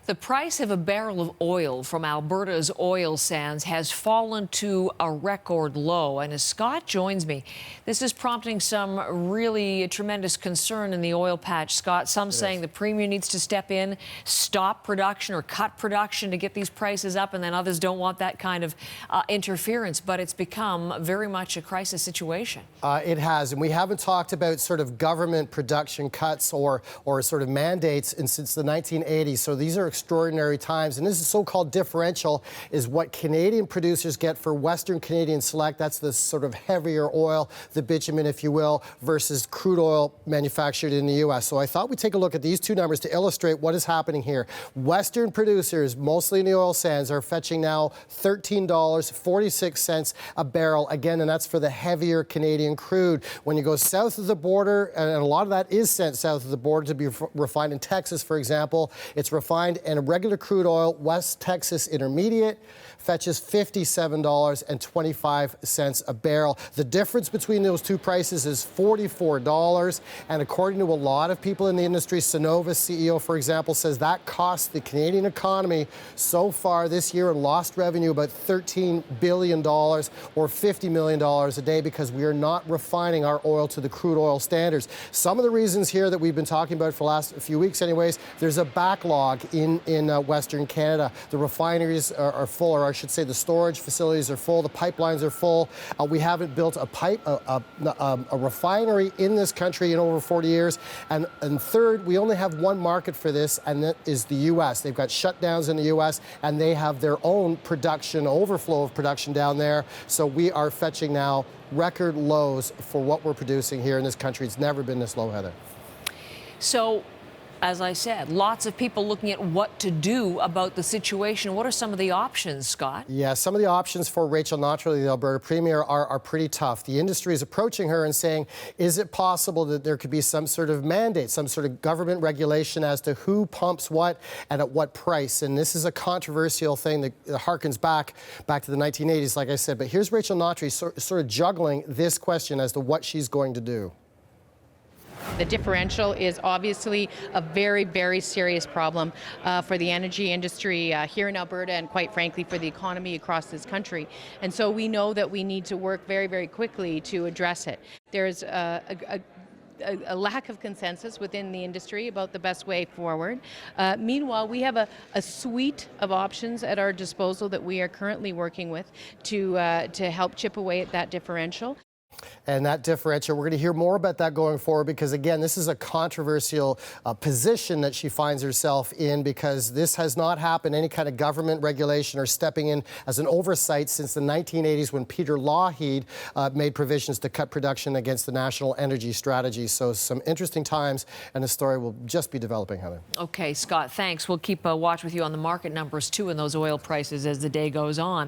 The price of a barrel of oil from Alberta's oil sands has fallen to a record low. And as Scott joins me, this is prompting some really tremendous concern in the oil patch. Scott, some saying the Premier needs to step in, stop production or cut production to get these prices up, and then others don't want that kind of interference. But it's become very much a crisis situation. It has, and we haven't talked about sort of government production cuts or sort of mandates since the 1980s. So these are extraordinary times, and this is so-called differential is what Canadian producers get for Western Canadian Select. That's the sort of heavier oil, the bitumen, if you will, versus crude oil manufactured in the U.S. So I thought we'd take a look at these two numbers to illustrate what is happening here. Western producers, mostly in the oil sands, are fetching now $13.46 a barrel. Again, and that's for the heavier Canadian crude. When you go south of the border, and a lot of that is sent south of the border to be refined in Texas, for example, it's refined and a regular crude oil, West Texas Intermediate, fetches $57.25 a barrel. The difference between those two prices is $44. And according to a lot of people in the industry, Cenovus CEO, for example, says that cost the Canadian economy so far this year in lost revenue about $13 billion or $50 million a day because we are not refining our oil to the crude oil standards. Some of the reasons here that we've been talking about for the last few weeks anyways, there's a backlog in Western Canada. The refineries are full, or I should say the storage facilities are full, the pipelines are full. We haven't built a refinery in this country in over 40 years. And third, we only have one market for this, and that is the U.S. They've got shutdowns in the U.S., and they have their own production, overflow of production down there. So we are fetching now record lows for what we're producing here in this country. It's never been this low, Heather. So, as I said, lots of people looking at what to do about the situation. What are some of the options, Scott? Yeah, some of the options for Rachel Notley, the Alberta Premier, are pretty tough. The industry is approaching her and saying, is it possible that there could be some sort of mandate, some sort of government regulation as to who pumps what and at what price? And this is a controversial thing that harkens back to the 1980s, like I said. But here's Rachel Notley sort of juggling this question as to what she's going to do. The differential is obviously a very, very serious problem for the energy industry here in Alberta and quite frankly for the economy across this country. And so we know that we need to work very, very quickly to address it. There's a lack of consensus within the industry about the best way forward. Meanwhile, we have a suite of options at our disposal that we are currently working with to help chip away at that differential. And that differential, we're going to hear more about that going forward because, again, this is a controversial position that she finds herself in because this has not happened, any kind of government regulation or stepping in as an oversight since the 1980s when Peter Lougheed made provisions to cut production against the National Energy Strategy. So some interesting times, and the story will just be developing, Heather. Okay, Scott, thanks. We'll keep a watch with you on the market numbers, too, and those oil prices as the day goes on.